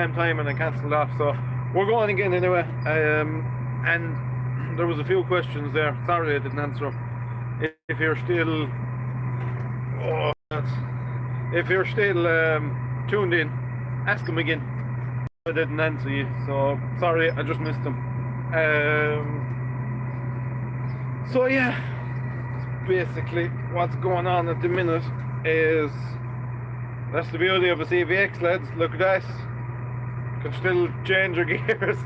same time and I cancelled off, so we're going again anyway. And there was a few questions there. Sorry I didn't answer them. If you're still, if you're still tuned in, ask them again. I didn't answer you, so sorry, I just missed them. So yeah, basically what's going on at the minute is, that's the beauty of a CVX, lads. Look at that. You can still change your gears,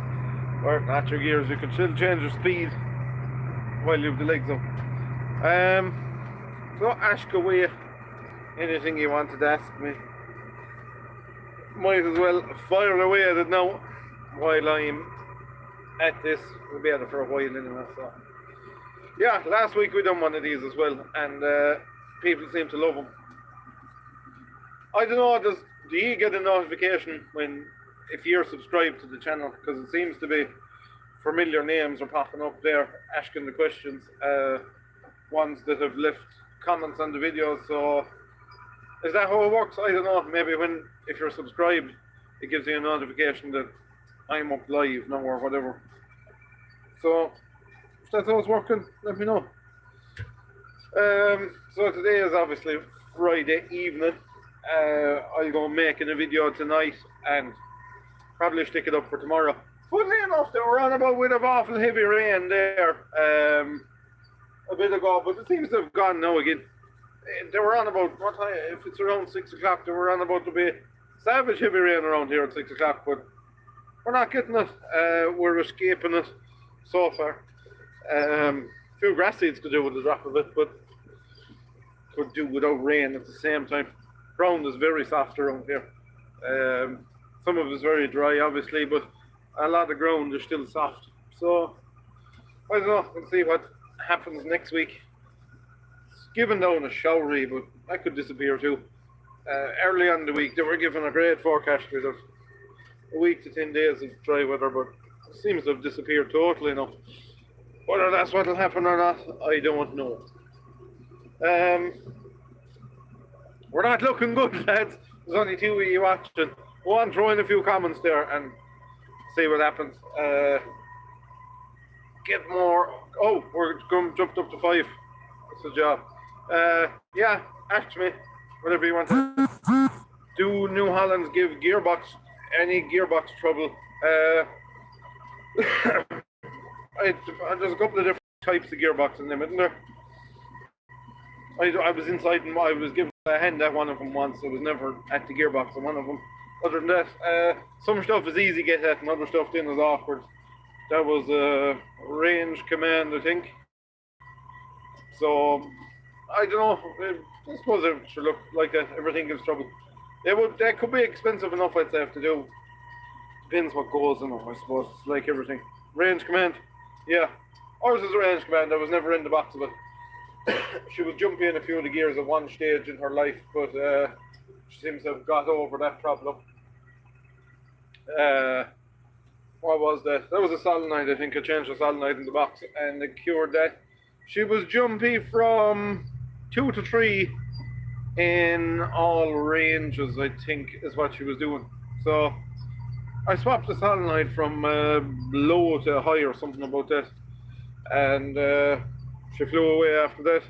or not your gears, you can still change your speed while you have the legs up. So ask away anything you wanted to ask me. Might as well fire away at it now while I'm at this. We'll be at it for a while anyway, so yeah, last week we done one of these as well, and people seem to love them. I don't know, do you get a notification if you're subscribed to the channel? Because it seems to be familiar names are popping up there asking the questions, ones that have left comments on the videos. So is that how it works? I don't know. Maybe if you're subscribed, it gives you a notification that I'm up live now or whatever. So if that's how it's working, let me know. So today is obviously Friday evening. I'll go making a video tonight and probably stick it up for tomorrow. Funnily enough, they were on about with an awful heavy rain there a bit ago, but it seems to have gone now again. They were on about, what time, if it's around 6 o'clock, they were on about to be savage heavy rain around here at 6 o'clock, but we're not getting it. We're escaping it so far. A few grass seeds could do with the drop of it, but could do without rain at the same time. Ground is very soft around here. Some of it is very dry, obviously, but a lot of ground is still soft. So I don't know. We'll see what happens next week. It's given down a showery, but that could disappear too. Early on in the week, they were given a great forecast with a week to 10 days of dry weather, but it seems to have disappeared totally now. Whether that's what will happen or not, I don't know. We're not looking good, lads. There's only two of you watching. Go on, throw in a few comments there and see what happens. Get more. Oh, we're jumped up to 5. That's the job. Yeah, ask me whatever you want to. Do New Hollands give any gearbox trouble? There's a couple of different types of gearbox in them, isn't there? I was inside and I was given a hand at one of them once. I was never at the gearbox on one of them. Other than that, some stuff is easy to get at and other stuff then is awkward. That was a range command, I think. So I don't know. I suppose it should look like that. Everything gives trouble. That could be expensive enough, I'd say, to do. Depends what goes in them, I suppose. It's like everything. Range command, yeah. Ours is a range command. I was never in the box of it. She was jumping in a few of the gears at one stage in her life, but she seems to have got over that problem. What was that? That was a solenoid, I think. I changed the solenoid in the box and it cured that. She was jumpy from 2 to 3 in all ranges, I think, is what she was doing. So I swapped the solenoid from low to high or something about that, and she flew away after that.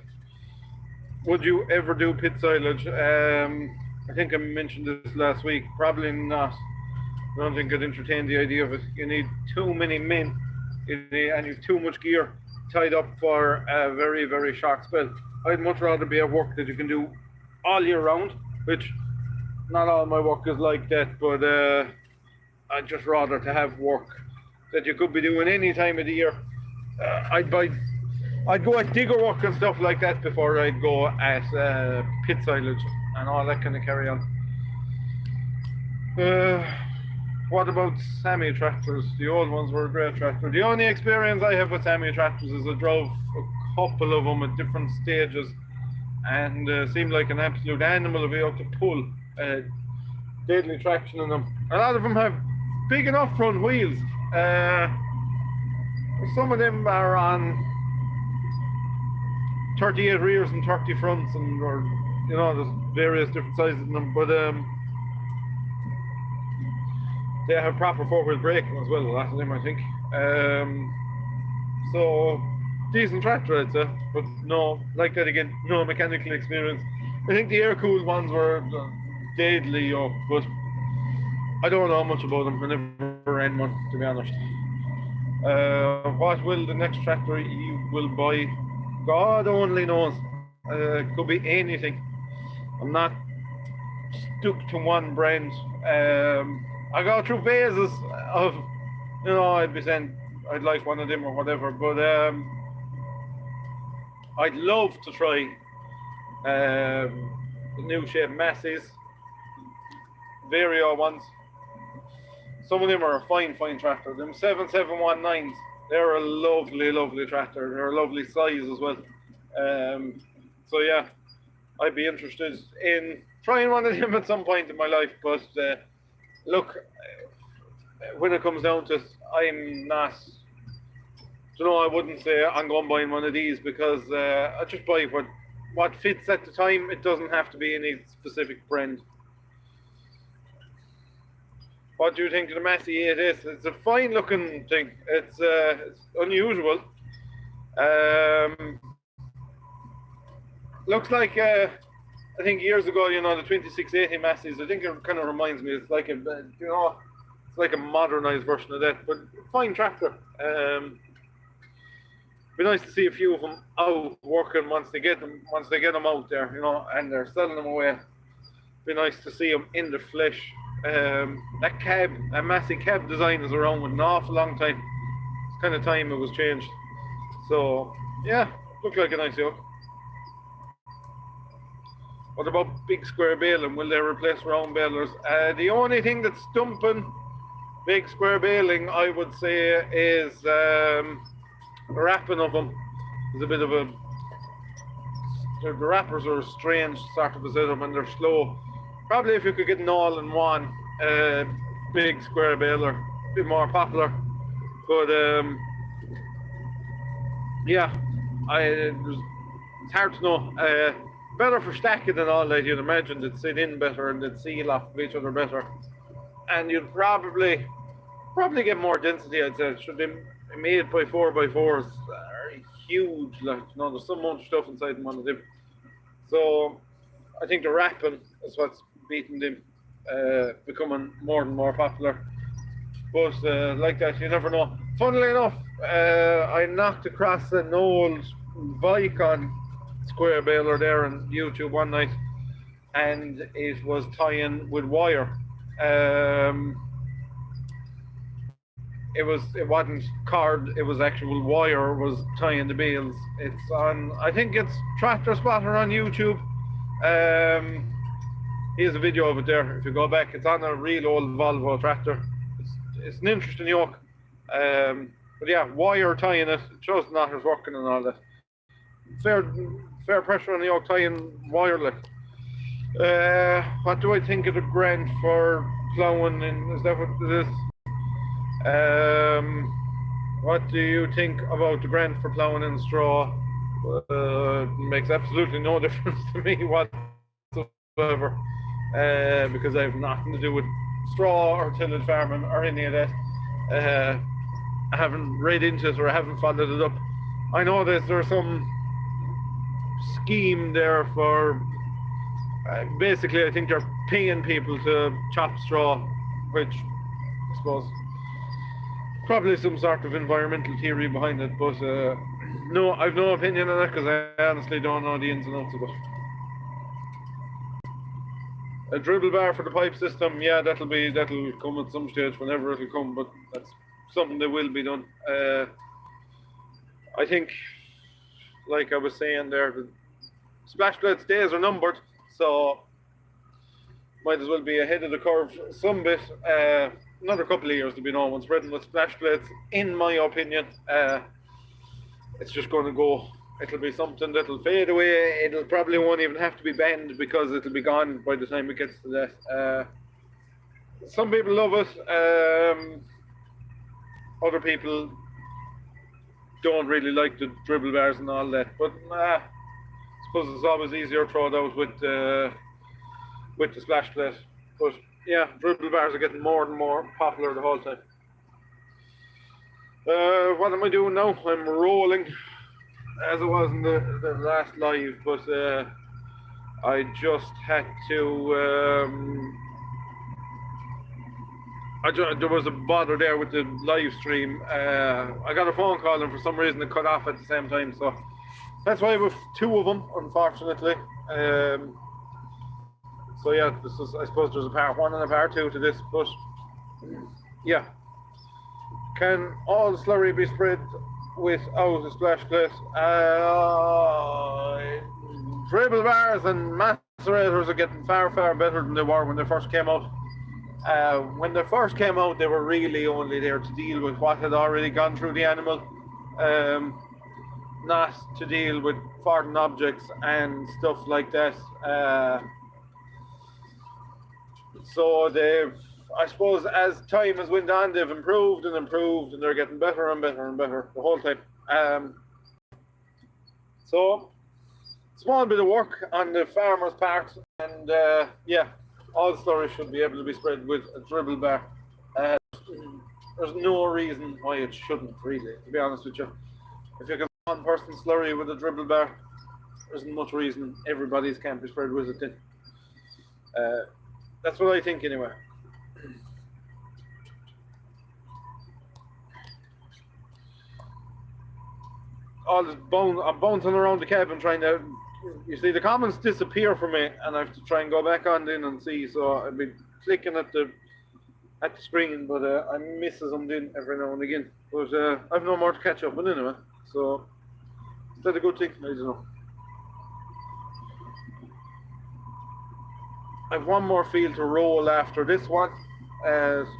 Would you ever do pit silage? I think I mentioned this last week. Probably not. I don't think I'd entertain the idea of it. You need too many men and you've too much gear tied up for a very, very short spell. I'd much rather be at work that you can do all year round, which not all my work is like that, but I'd just rather to have work that you could be doing any time of the year. I'd go at digger work and stuff like that before I'd go at pit silage and all that kind of carry on. What about Sammy tractors? The old ones were a great tractor. The only experience I have with Sammy tractors is I drove a couple of them at different stages and seemed like an absolute animal of how to pull. Deadly traction in them. A lot of them have big enough front wheels. Some of them are on 38 rears and 30 fronts, and or you know, there's various different sizes in them. But They have proper four-wheel braking as well, a lot of them, I think. So, decent tractor, I'd say. But no, like that again, no mechanical experience. I think the air-cooled ones were deadly yoke, but I don't know much about them. I never ran one, to be honest. What will the next tractor you will buy? God only knows. Could be anything. I'm not stuck to one brand. I go through phases of, I'd be saying I'd like one of them or whatever, but I'd love to try the new shape Massey's Vario ones. Some of them are a fine tractor. Them 7719s, they're a lovely tractor. They're a lovely size as well. So yeah, I'd be interested in trying one of them at some point in my life. But look, when it comes down to it, I'm not. I wouldn't say I'm going buying one of these because I just buy what fits at the time. It doesn't have to be any specific brand. What do you think of the Massey 8S? It's a fine looking thing. It's unusual. Looks like I think years ago, the 2680 Masseys. I think it kind of reminds me. It's like it's like a modernized version of that, but fine tractor. Be nice to see a few of them out working once they get them out there, and they're selling them away. Be nice to see them in the flesh. That Massey cab design is around with an awful long time. It's kind of time it was changed. So yeah, looked like a nice yoke. What about big square baling? Will they replace round balers? The only thing that's stumping big square baling, I would say, is the wrapping of them. There's a bit of the wrappers are strange sort of a setup and they're slow. Probably if you could get an all-in-one big square baler, a bit more popular. But yeah, it's hard to know. Better for stacking and all that. You'd imagine they'd sit in better and they'd seal off of each other better, and you'd probably get more density. I'd say. Should be made by 4x4s. Are huge, like there's so much stuff inside one of them. So I think the wrapping is what's beating them, becoming more and more popular. But like that, you never know. Funnily enough, I knocked across an old Vicon square baler there on YouTube one night, and it was tying with wire. It wasn't cord, it was actual wire was tying the bales. It's on, I think it's Tractor Spotter on YouTube. Here's a video of it there. If you go back, it's on a real old Volvo tractor. It's an interesting yoke. But yeah, wire tying it shows the knotters working and all that. Fair pressure on the yoke tying wireless. What do I think of the grant for ploughing? Is that what it is? What do you think about the grant for ploughing in straw? Makes absolutely no difference to me whatsoever, because I have nothing to do with straw or tillage farming or any of that. I haven't read into it or I haven't followed it up. I know there's some scheme there for basically I think they're paying people to chop straw, which I suppose probably some sort of environmental theory behind it, but no, I've no opinion on it because I honestly don't know the ins and outs of it. A dribble bar for the pipe system, yeah, that'll come at some stage whenever it'll come, but that's something that will be done. I think, like I was saying there, the splash plates days are numbered, so might as well be ahead of the curve some bit. Another couple of years to be no one spreading with splash plates, in my opinion. It's just going to go. It'll be something that'll fade away. It'll probably won't even have to be banned because it'll be gone by the time it gets to that. Some people love it. Other people don't really like the dribble bars and all that. But I suppose it's always easier to throw it out with the splash plate. But yeah, dribble bars are getting more and more popular the whole time. What am I doing now? I'm rolling, as it was in the last live, but I just had to. There was a bother there with the live stream. I got a phone call and for some reason it cut off at the same time, so that's why with two of them, unfortunately. So yeah, I suppose there's a part one and a part two to this, but yeah. Can all slurry be spread without a splash plate? Dribble bars and macerators are getting far better than they were when they first came out. When they first came out, they were really only there to deal with what had already gone through the animal, not to deal with foreign objects and stuff like that. So they've, I suppose, as time has went on, they've improved, and they're getting better and better the whole time. So, small bit of work on the farmer's part, and yeah, all slurry should be able to be spread with a dribble bar. There's no reason why it shouldn't, really, to be honest with you. If you can one person slurry with a dribble bar, there isn't much reason everybody's can't be spread with it then. That's what I think anyway. All this I'm bouncing around the cabin trying to, you see the comments disappear from me and I have to try and go back on in and see, so I've been clicking at the screen, but I miss them in every now and again. But I've no more to catch up with anyway, so is that a good thing? I don't know. I have one more field to roll after this one,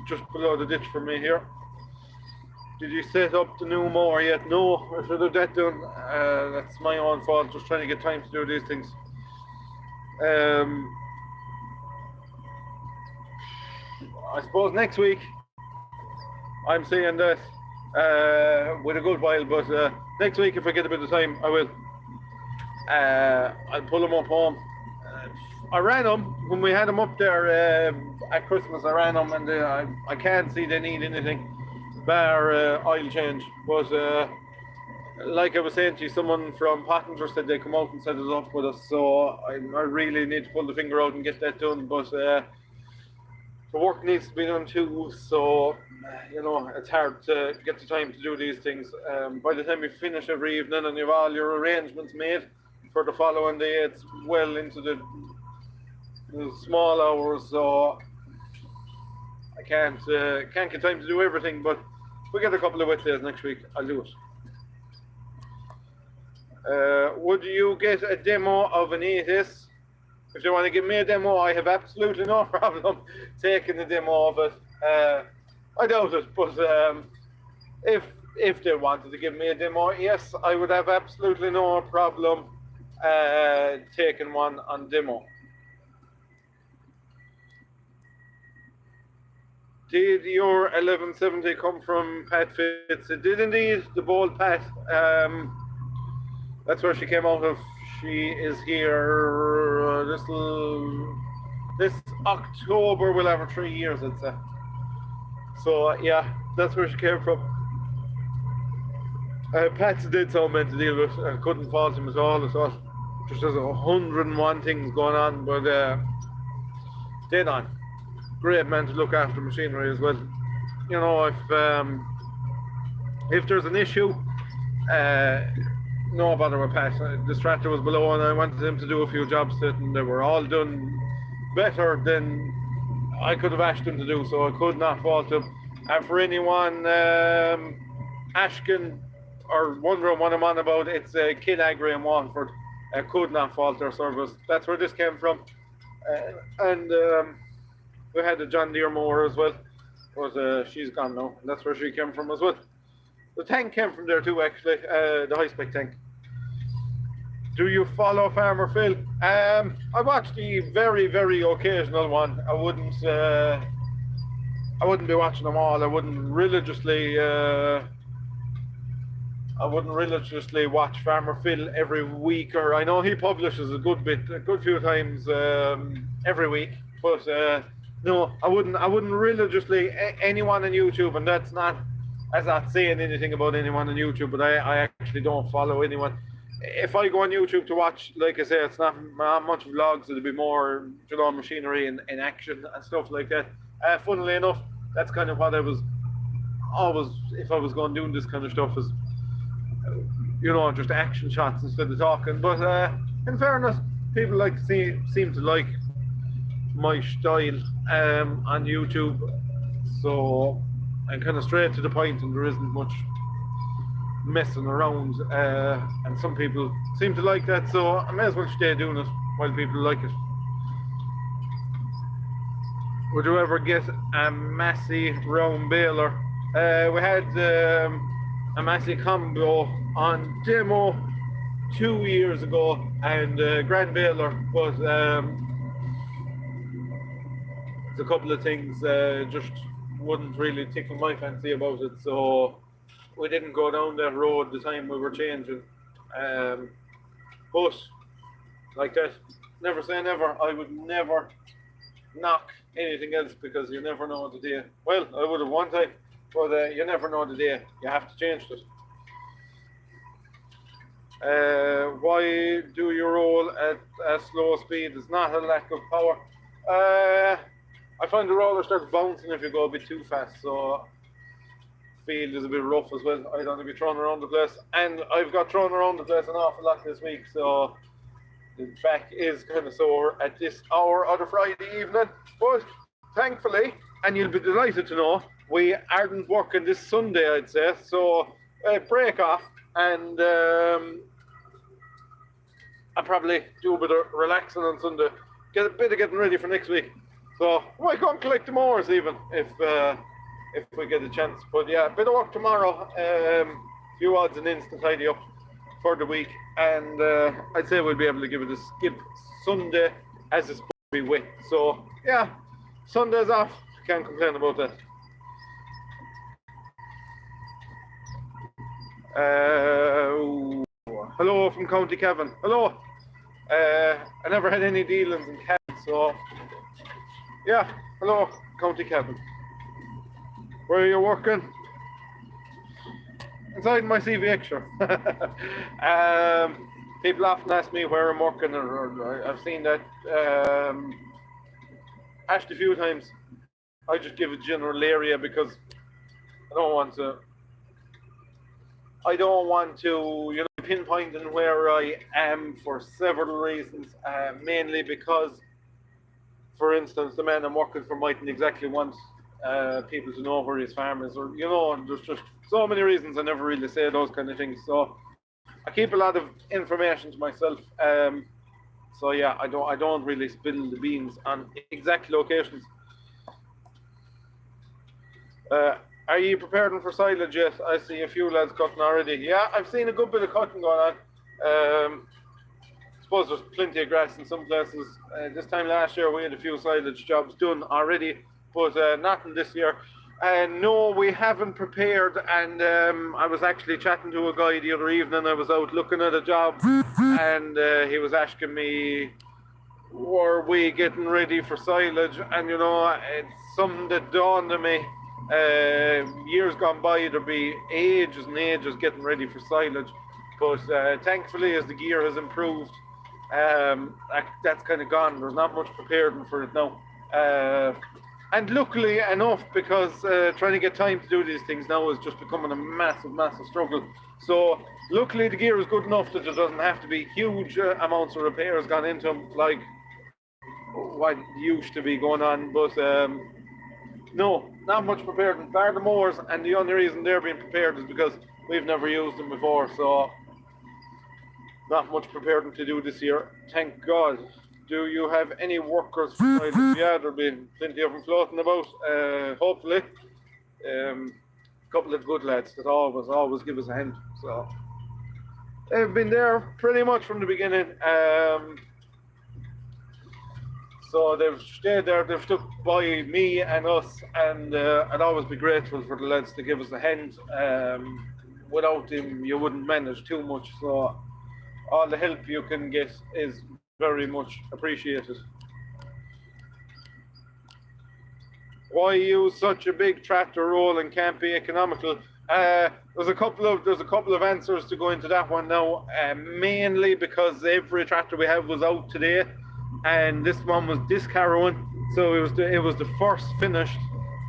just below the ditch for me here. Did you set up the new mower yet? No, I should have that done. That's my own fault, just trying to get time to do these things. I suppose next week, I'm saying that with a good while, but next week if I get a bit of time, I will. I'll pull them up home. I ran them when we had them up there at Christmas. I ran them, and I can't see they need anything bar oil change. But like I was saying to you, someone from Pottinger said they come out and set it up with us. So I really need to pull the finger out and get that done. But the work needs to be done too. So you know, it's hard to get the time to do these things. By the time you finish every evening and you have all your arrangements made for the following day, it's well into the small hours, so I can't get time to do everything, but if we get a couple of wet days next week, I'll do it. Would you get a demo of an 8S? If they want to give me a demo, I have absolutely no problem taking a demo of it. I doubt it, but if they wanted to give me a demo, yes, I would have absolutely no problem taking one on demo. Did your 1170 come from Pat Fitz? It did indeed, the bold Pat. That's where she came out of. She is here this October will have her 3 years, I'd say. So yeah, that's where she came from. Pat's did so meant to deal with. I couldn't fault him at all. Just there's 101 things going on, but dead on. Great man to look after machinery as well. You know, if there's an issue, no bother with Pat. This tractor was below and I wanted him to do a few jobs to it, and they were all done better than I could have asked him to do, so I could not fault him. And for anyone asking or wondering what I'm on about, it's Kid Agri in Waterford. I could not fault their service. That's where this came from. And we had a John Deere mower as well, but she's gone now. That's where she came from as well. The tank came from there too, actually, the high-spec tank. Do you follow Farmer Phil? I watch the very, very occasional one. I wouldn't be watching them all. I wouldn't religiously watch Farmer Phil every week. Or I know he publishes a good few times every week, but No, I wouldn't. I wouldn't religiously anyone on YouTube, and that's not saying anything about anyone on YouTube. But I actually don't follow anyone. If I go on YouTube to watch, like I say, it's not much vlogs. It'll be more, machinery in action and stuff like that. Funnily enough, that's kind of what I was always, if I was going doing this kind of stuff, is just action shots instead of talking. But in fairness, people seem to like my style on YouTube, so I'm kind of straight to the point, and there isn't much messing around. And some people seem to like that, so I may as well stay doing it while people like it. Would you ever get a Massey round baler? We had a Massey combo on demo 2 years ago, and Grand Baler, but a couple of things just wouldn't really tickle my fancy about it, so we didn't go down that road the time we were changing. But like that, never say never. I would never knock anything else, because you never know the day. Well, I would have one time, but you never know the day. You have to change it. Why do you roll at a slow speed? It's not a lack of power. I find the roller starts bouncing if you go a bit too fast, so field is a bit rough as well. I don't want to be thrown around the place, and I've got thrown around the place an awful lot this week, so the back is kind of sore at this hour of the Friday evening. But thankfully, and you'll be delighted to know, we aren't working this Sunday, I'd say, so break off, and I'll probably do a bit of relaxing on Sunday, get a bit of getting ready for next week. So I might go and collect the mowers even if we get a chance. But yeah, a bit of work tomorrow, few odds and ends to tidy up for the week, and I'd say we'll be able to give it a skip Sunday, as it's supposed to be wet. So yeah, Sunday's off. Can't complain about that. Hello from County Cavan. Hello. I never had any dealings in Cavan, so yeah. Hello, County Cavan. Where are you working? Inside my CV extra. People often ask me where I'm working, or I've seen that asked a few times. I just give a general area because I don't want to, pinpointing where I am for several reasons. Mainly because, for instance, the man I'm working for mightn't exactly want people to know where his farm is, or there's just so many reasons I never really say those kind of things. So I keep a lot of information to myself. So yeah, I don't really spill the beans on exact locations. Are you preparing for silage yet? I see a few lads cutting already. Yeah, I've seen a good bit of cutting going on. I suppose there's plenty of grass in some places. This time last year we had a few silage jobs done already, but nothing this year. No, we haven't prepared, and I was actually chatting to a guy the other evening. I was out looking at a job, and he was asking me, were we getting ready for silage? And it's something that dawned on me. Years gone by, there'd be ages and ages getting ready for silage, but thankfully, as the gear has improved, that's kind of gone. There's not much preparing for it now. And luckily enough, because trying to get time to do these things now is just becoming a massive, massive struggle. So luckily the gear is good enough that there doesn't have to be huge amounts of repairs gone into them like what used to be going on. But no, not much prepared. Bar the mowers, and the only reason they're being prepared is because we've never used them before. So not much preparing to do this year, thank God. Do you have any workers for silage? Yeah, there'll be plenty of them floating about, hopefully. A couple of good lads that always give us a hand. So they've been there pretty much from the beginning. So they've stayed there, they've stuck by me and us, and I'd always be grateful for the lads to give us a hand. Without them, you wouldn't manage too much. So all the help you can get is very much appreciated. Why use such a big tractor rolling can't be economical? There's a couple of answers to go into that one now. Mainly because every tractor we have was out today, and this one was disc harrowing, so it was the first finished,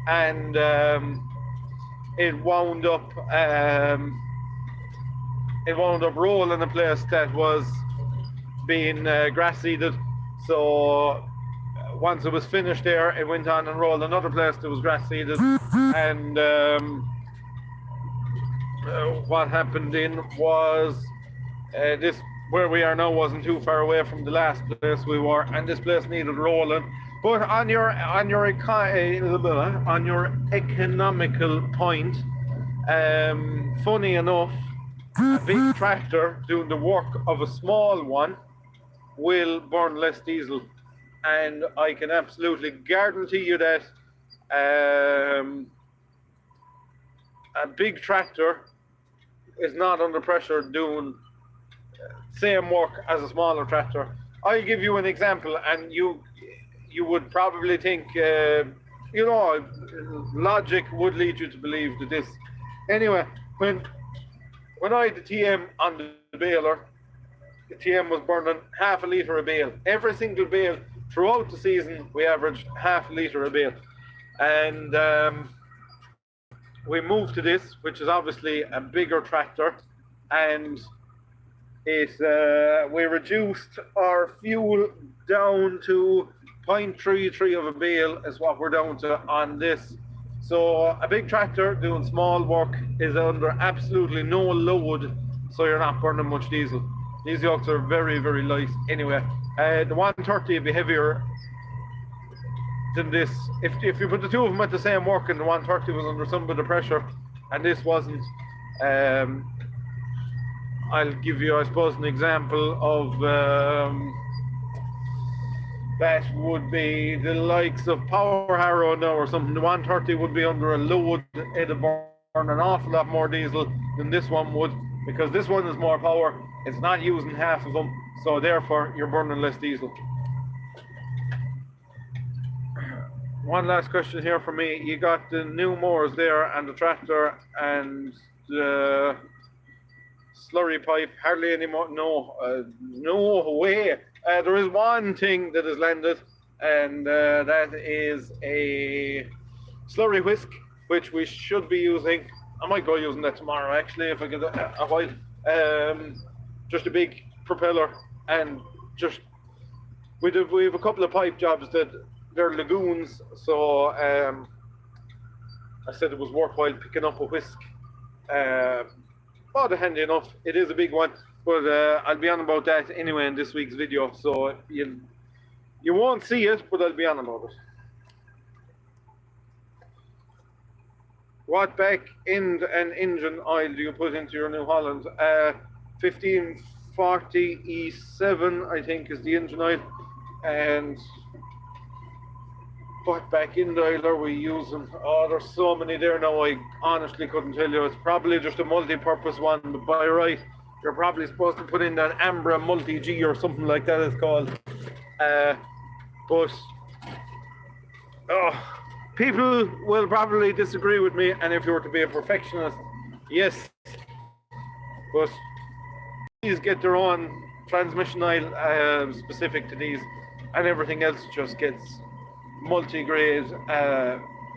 and it wound up rolling a place that was being grass seeded. So once it was finished there, it went on and rolled another place that was grass seeded, and what happened in was this where we are now wasn't too far away from the last place we were, and this place needed rolling. But on your economical point, funny enough, a big tractor doing the work of a small one will burn less diesel, and I can absolutely guarantee you that a big tractor is not under pressure doing same work as a smaller tractor. I'll give you an example, and you would probably think, logic would lead you to believe that this. Anyway, when I had the TM on the baler, the TM was burning half a litre a bale. Every single bale throughout the season, we averaged half a litre a bale. And we moved to this, which is obviously a bigger tractor, and we reduced our fuel down to 0.33 of a bale is what we're down to on this. So a big tractor doing small work is under absolutely no load, so you're not burning much diesel. These yokes are very, very light. Anyway, the 130 would be heavier than this. If you put the two of them at the same work, and the 130 was under some bit of pressure and this wasn't, I'll give you, I suppose, an example of that would be the likes of Power Harrow now or something. The 130 would be under a load. It'd burn an awful lot more diesel than this one would, because this one is more power. It's not using half of them, so therefore you're burning less diesel. One last question here for me. You got the new mowers there and the tractor and the slurry pipe. Hardly any more. No way. There is one thing that has landed, and that is a slurry whisk, which we should be using. I might go using that tomorrow, actually, if I get a while. Just a big propeller, and just we have a couple of pipe jobs that they're lagoons, so I said it was worthwhile picking up a whisk. They're handy enough. It is a big one, but I'll be on about that anyway in this week's video, so you won't see it, but I'll be on about it. What back end and engine oil do you put into your New Holland? 1540 E7, I think, is the engine oil. And what back end oil are we using? Oh, there's so many there now, I honestly couldn't tell you. It's probably just a multi-purpose one, but by right, you're probably supposed to put in that Ambra Multi-G or something like that it's called. People will probably disagree with me, and if you were to be a perfectionist, yes, but these get their own transmission oil specific to these, and everything else just gets multi-grade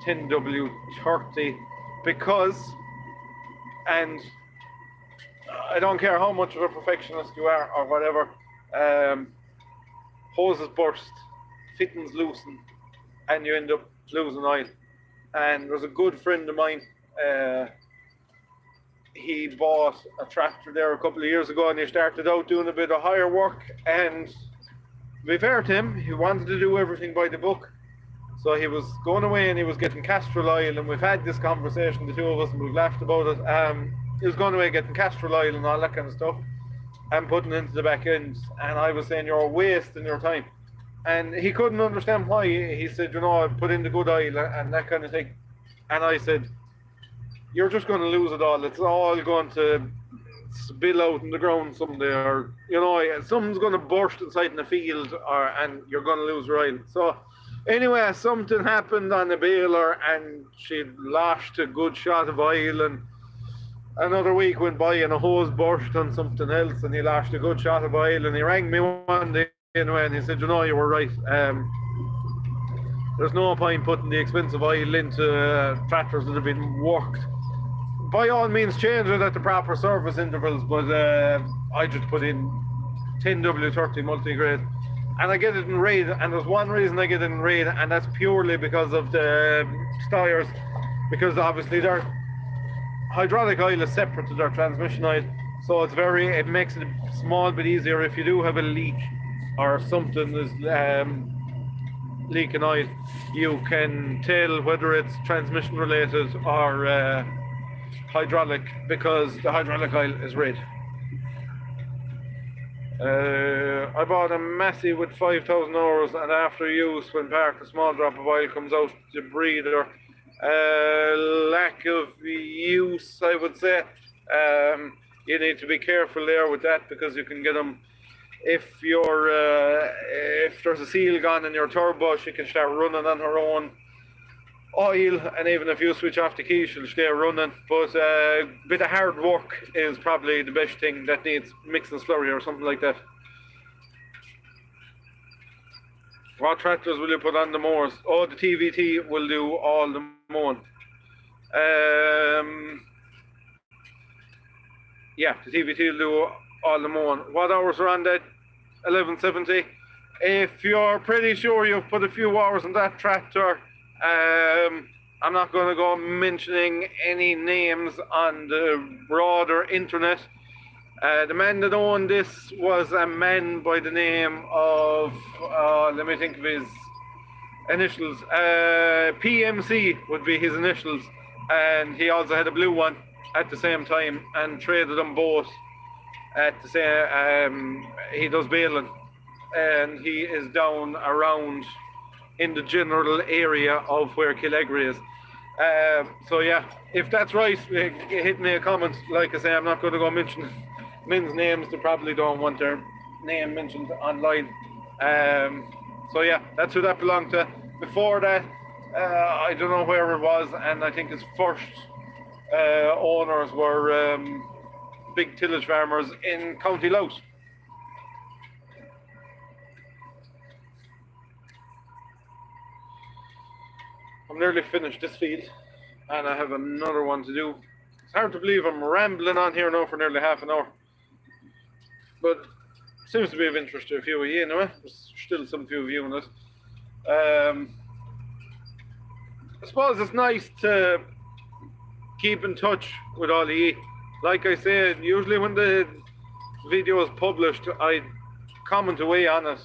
10W30 because, and I don't care how much of a perfectionist you are or whatever, hoses burst, fittings loosen, and you end up losing oil. And there's a good friend of mine, he bought a tractor there a couple of years ago, and he started out doing a bit of hire work, and to be fair to him, he wanted to do everything by the book. So he was going away and he was getting Castrol oil, and we've had this conversation, the two of us, and we've laughed about it. He was going away getting Castrol oil and all that kind of stuff and putting it into the back end, and I was saying, you're wasting your time. And he couldn't understand why. He said, put in the good oil and that kind of thing. And I said, you're just going to lose it all. It's all going to spill out in the ground someday, or something's going to burst inside in the field, and you're going to lose your oil. So Anyway, something happened on the baler and she lashed a good shot of oil, and another week went by and a hose burst on something else and he lashed a good shot of oil, and he rang me one day anyway and he said, you know, you were right. There's no point putting the expensive oil into tractors that have been worked. By all means change it at the proper service intervals, but I just put in 10W30 multigrade and I get it in red, and there's one reason I get it in red, and that's purely because of the styres, because obviously their hydraulic oil is separate to their transmission oil, so it makes it a small bit easier if you do have a leak or something is leaking oil. You can tell whether it's transmission related or hydraulic, because the hydraulic oil is red. I bought a Massey with 5,000 hours, and after use, when parked, a small drop of oil comes out the breather. Lack of use, I would say. You need to be careful there with that, because you can get them. If there's a seal gone in your turbo, she can start running on her own oil, and even if you switch off the key, she'll stay running. But a bit of hard work is probably the best thing that needs mixing slurry or something like that. What tractors will you put on the mowers? Oh, the TVT will do all the mowing. Yeah, the TVT will do all the mowing. What hours are on that? 1170. If you're pretty sure you've put a few hours on that tractor, I'm not going to go mentioning any names on the broader internet. The man that owned this was a man by the name of, let me think of his initials, PMC would be his initials, and he also had a blue one at the same time and traded them both at the same. He does baling, and he is down around in the general area of where Killegry is. So yeah, if that's right, hit me a comment. Like I say, I'm not going to go mention men's names. They probably don't want their name mentioned online. So yeah, that's who that belonged to. Before that, I don't know where it was, and I think his first owners were big tillage farmers in County Louth. I'm nearly finished this feed, and I have another one to do. It's hard to believe I'm rambling on here now for nearly half an hour, but it seems to be of interest to a few of you anyway. There's still some few viewing it. I suppose it's nice to keep in touch with all of you. Like I said, usually when the video is published, I comment away on it